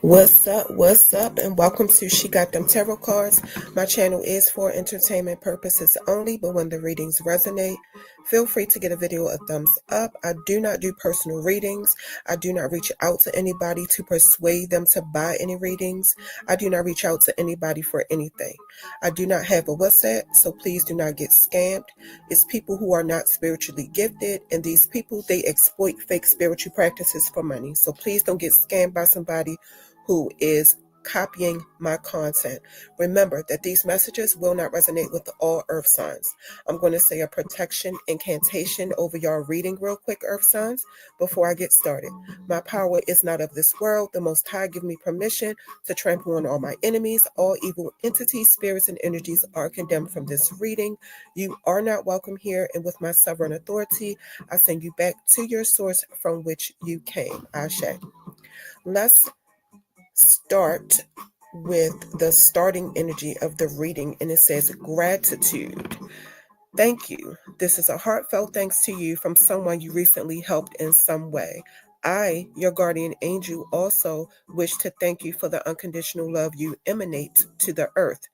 What's up, and welcome to She Got Them Tarot Cards. My channel is for entertainment purposes only, but when the readings resonate, feel free to give a video a thumbs up. I do not do personal readings. I do not reach out to anybody to persuade them to buy any readings. I do not reach out to anybody for anything. I do not have a WhatsApp, so please do not get scammed. It's people who are not spiritually gifted, and these people, they exploit fake spiritual practices for money. So please don't get scammed by somebody who is copying my content. Remember that these messages will not resonate with all earth signs. I'm going to say a protection incantation over your reading real quick, earth signs, before I get started. My power is not of this world. The Most High give me permission to trample on all my enemies. All evil entities, spirits, and energies are condemned from this reading. You are not welcome here, and with my sovereign authority, I send you back to your source from which you came. Ashe. Let's start with the starting energy of the reading, and it says gratitude. Thank you. This is a heartfelt thanks to you from someone you recently helped in some way. I, your guardian angel, also wish to thank you for the unconditional love you emanate to the earth,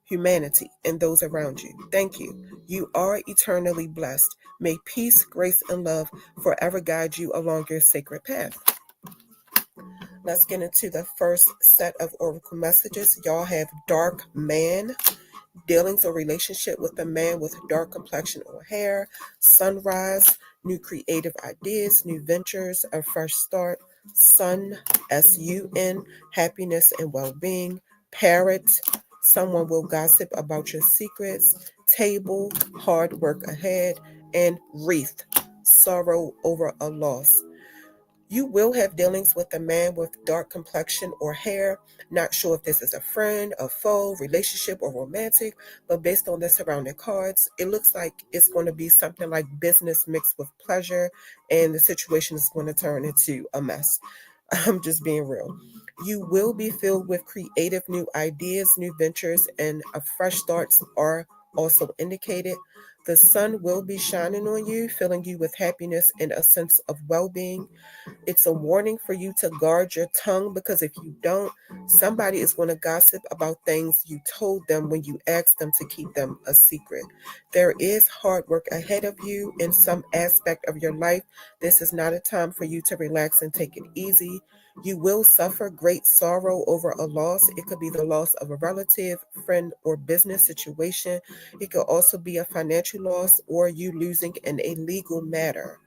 humanity, and those around you. Thank you. You are eternally blessed. May peace, grace, and love forever guide you along your sacred path. Let's get into the first set of oracle messages. Y'all have dark man, dealings or relationship with a man with dark complexion or hair, sunrise, new creative ideas, new ventures, a fresh start, sun, sun, happiness and well-being, parrot, someone will gossip about your secrets, table, hard work ahead, and wreath, sorrow over a loss. You will have dealings with a man with dark complexion or hair. Not sure if this is a friend, a foe, relationship, or romantic, but based on the surrounding cards, it looks like it's going to be something like business mixed with pleasure, and the situation is going to turn into a mess. I'm just being real. You will be filled with creative new ideas, new ventures, and a fresh starts are also indicated. The sun will be shining on you, filling you with happiness and a sense of well-being. It's a warning for you to guard your tongue, because if you don't, somebody is going to gossip about things you told them when you asked them to keep them a secret. There is hard work ahead of you in some aspect of your life. This is not a time for you to relax and take it easy. You will suffer great sorrow over a loss. It could be the loss of a relative, friend, or business situation. It could also be a financial loss or you losing in a legal matter.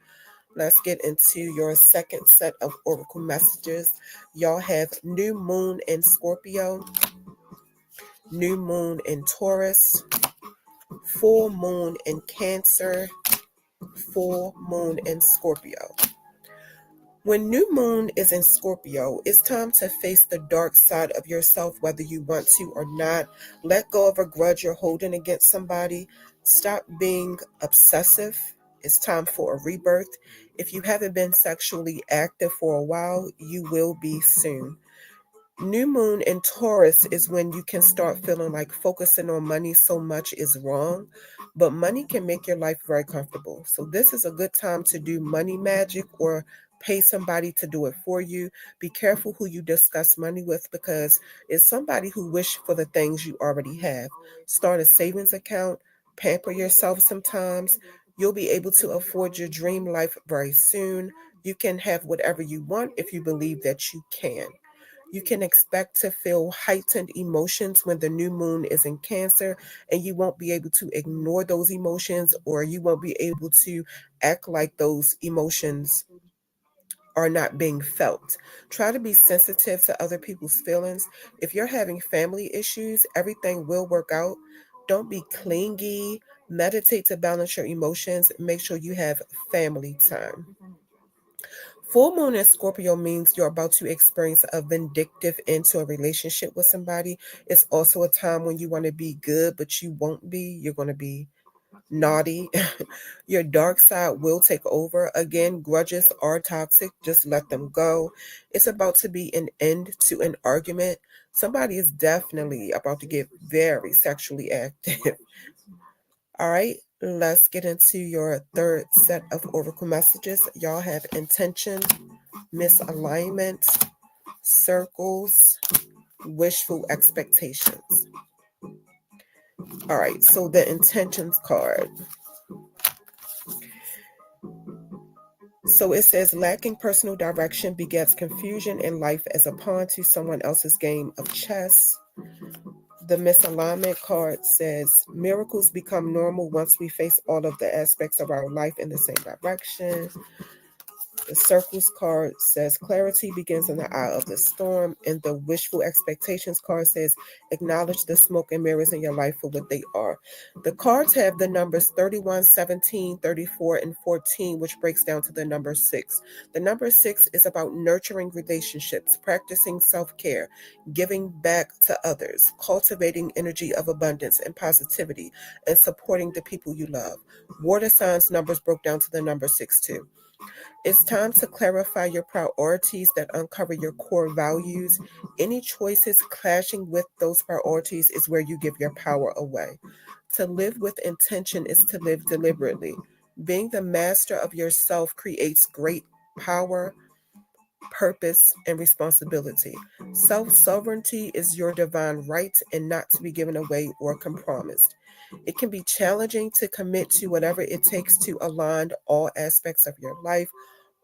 Let's get into your second set of oracle messages. Y'all have new moon in Scorpio, new moon in Taurus, full moon in Cancer, full moon in Scorpio. When new moon is in Scorpio, it's time to face the dark side of yourself, whether you want to or not. Let go of a grudge you're holding against somebody. Stop being obsessive. It's time for a rebirth. If you haven't been sexually active for a while, you will be soon. New moon in Taurus is when you can start feeling like focusing on money so much is wrong, but money can make your life very comfortable. So this is a good time to do money magic or pay somebody to do it for you. Be careful who you discuss money with, because it's somebody who wish for the things you already have. Start a savings account, pamper yourself sometimes. You'll be able to afford your dream life very soon. You can have whatever you want if you believe that you can. You can expect to feel heightened emotions when the new moon is in Cancer, and you won't be able to ignore those emotions, or you won't be able to act like those emotions are not being felt. Try to be sensitive to other people's feelings. If you're having family issues, everything will work out. Don't be clingy. Meditate to balance your emotions. Make sure you have family time. Full moon in Scorpio means you're about to experience a vindictive end to a relationship with somebody. It's also a time when you want to be good, but you won't be. You're going to be naughty. Your dark side will take over. Again, grudges are toxic. Just let them go. It's about to be an end to an argument. Somebody is definitely about to get very sexually active. All right, let's get into your third set of oracle messages. Y'all have intention, misalignment, circles, wishful expectations. All right, so the intentions card. So it says lacking personal direction begets confusion in life as a pawn to someone else's game of chess. The misalignment card says miracles become normal once we face all of the aspects of our life in the same direction. The circles card says clarity begins in the eye of the storm. And the wishful expectations card says acknowledge the smoke and mirrors in your life for what they are. The cards have the numbers 31, 17, 34, and 14, which breaks down to the number 6. The number 6 is about nurturing relationships, practicing self-care, giving back to others, cultivating energy of abundance and positivity, and supporting the people you love. Water signs numbers broke down to the number 6 too. It's time to clarify your priorities that uncover your core values. Any choices clashing with those priorities is where you give your power away. To live with intention is to live deliberately. Being the master of yourself creates great power, purpose, and responsibility. Self sovereignty is your divine right and not to be given away or compromised. It can be challenging to commit to whatever it takes to align all aspects of your life.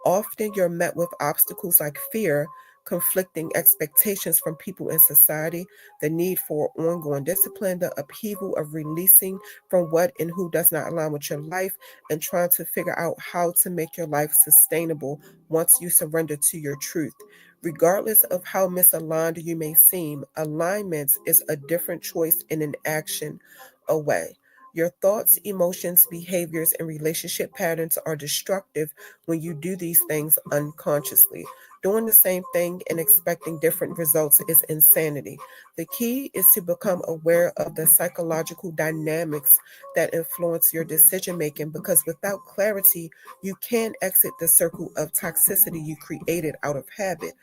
Often you're met with obstacles like fear, conflicting expectations from people in society, the need for ongoing discipline, the upheaval of releasing from what and who does not align with your life, and trying to figure out how to make your life sustainable once you surrender to your truth. Regardless of how misaligned you may seem, alignment is a different choice in an action away. Your thoughts, emotions, behaviors, and relationship patterns are destructive when you do these things unconsciously. Doing the same thing and expecting different results is insanity. The key is to become aware of the psychological dynamics that influence your decision making because without clarity, you can exit the circle of toxicity you created out of habit.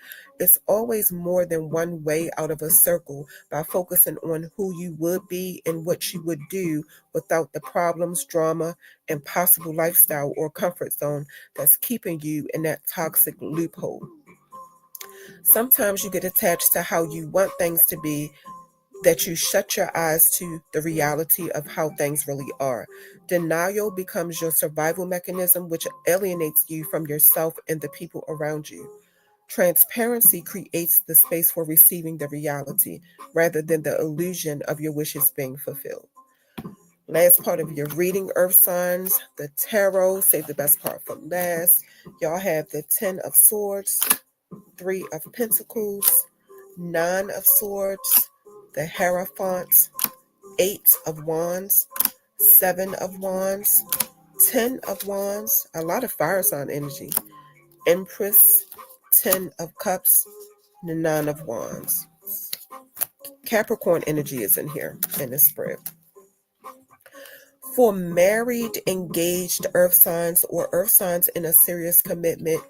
It's always more than one way out of a circle by focusing on who you would be and what you would do without the problems, drama, and possible lifestyle or comfort zone that's keeping you in that toxic loophole. Sometimes you get attached to how you want things to be that you shut your eyes to the reality of how things really are. Denial becomes your survival mechanism, which alienates you from yourself and the people around you. Transparency creates the space for receiving the reality rather than the illusion of your wishes being fulfilled. Last part of your reading, earth signs, the tarot, save the best part for last. Y'all have the 10 of swords, 3 of pentacles, 9 of swords, the hierophant, 8 of wands, 7 of wands, 10 of wands, a lot of fire sign energy, empress, 10 of cups, the 9 of wands. Capricorn energy is in here in the spread. For married, engaged earth signs or earth signs in a serious commitment,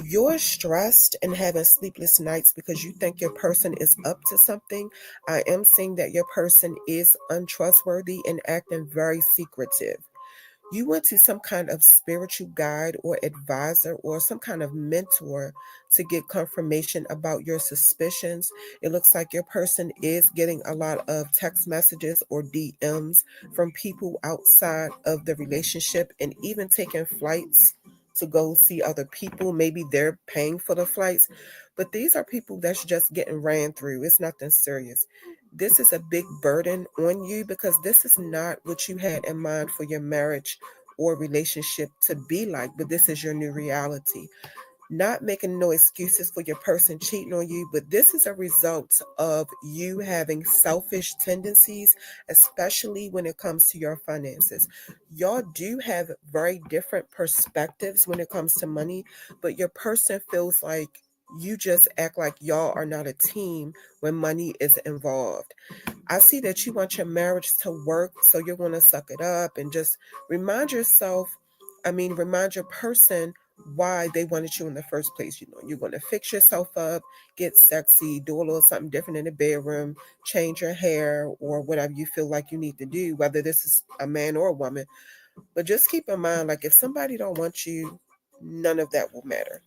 you're stressed and having sleepless nights because you think your person is up to something. I am seeing that your person is untrustworthy and acting very secretive. You went to some kind of spiritual guide or advisor or some kind of mentor to get confirmation about your suspicions. It looks like your person is getting a lot of text messages or DMs from people outside of the relationship and even taking flights to go see other people. Maybe they're paying for the flights, but these are people that's just getting ran through. It's nothing serious. This is a big burden on you because this is not what you had in mind for your marriage or relationship to be like, but this is your new reality. Not making no excuses for your person cheating on you, but this is a result of you having selfish tendencies, especially when it comes to your finances. Y'all do have very different perspectives when it comes to money, but your person feels like you just act like y'all are not a team when money is involved. I see that you want your marriage to work, so you're going to suck it up and just remind yourself, remind your person why they wanted you in the first place. You know, you're going to fix yourself up, get sexy, do a little something different in the bedroom, change your hair or whatever you feel like you need to do, whether this is a man or a woman. But just keep in mind, like if somebody don't want you, none of that will matter.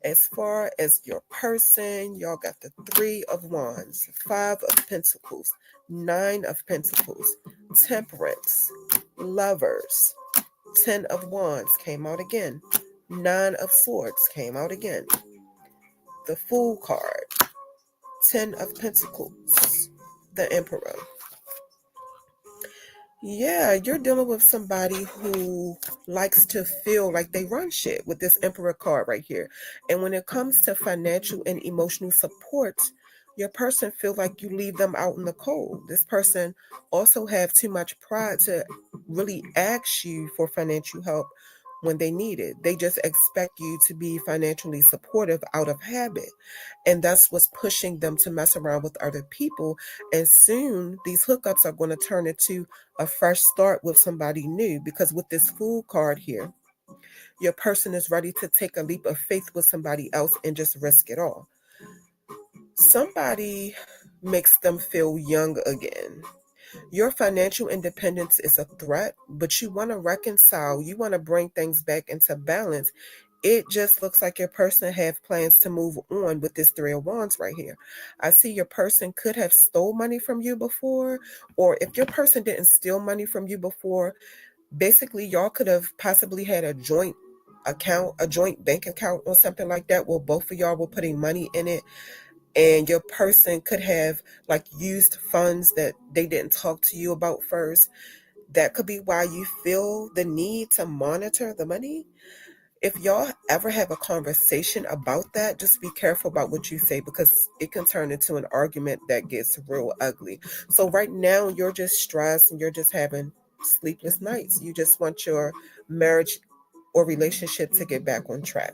As far as your person, y'all got the 3 of Wands, 5 of Pentacles, 9 of Pentacles, Temperance, Lovers, 10 of Wands came out again, 9 of Swords came out again, the Fool card, 10 of Pentacles, the Emperor. Yeah, you're dealing with somebody who likes to feel like they run shit with this Emperor card right here. And when it comes to financial and emotional support, your person feels like you leave them out in the cold. This person also have too much pride to really ask you for financial help when they need it. They just expect you to be financially supportive out of habit. And that's what's pushing them to mess around with other people. And soon these hookups are going to turn into a fresh start with somebody new, because with this Fool card here, your person is ready to take a leap of faith with somebody else and just risk it all. Somebody makes them feel young again. Your financial independence is a threat, but you want to reconcile. You want to bring things back into balance. It just looks like your person have plans to move on with this 3 of Wands right here. I see your person could have stole money from you before, or if your person didn't steal money from you before, basically y'all could have possibly had a joint account, a joint bank account or something like that, where both of y'all were putting money in it. And your person could have like used funds that they didn't talk to you about first. That could be why you feel the need to monitor the money. If y'all ever have a conversation about that, just be careful about what you say, because it can turn into an argument that gets real ugly. So right now you're just stressed and you're just having sleepless nights. You just want your marriage or relationship to get back on track.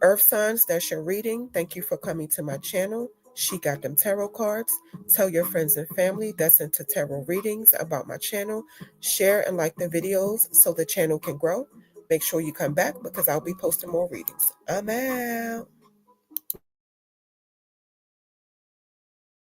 Earth signs, that's your reading. Thank you for coming to my channel. She Got Them Tarot Cards. Tell your friends and family that's into tarot readings about my channel. Share and like the videos so the channel can grow. Make sure you come back, because I'll be posting more readings. I'm out.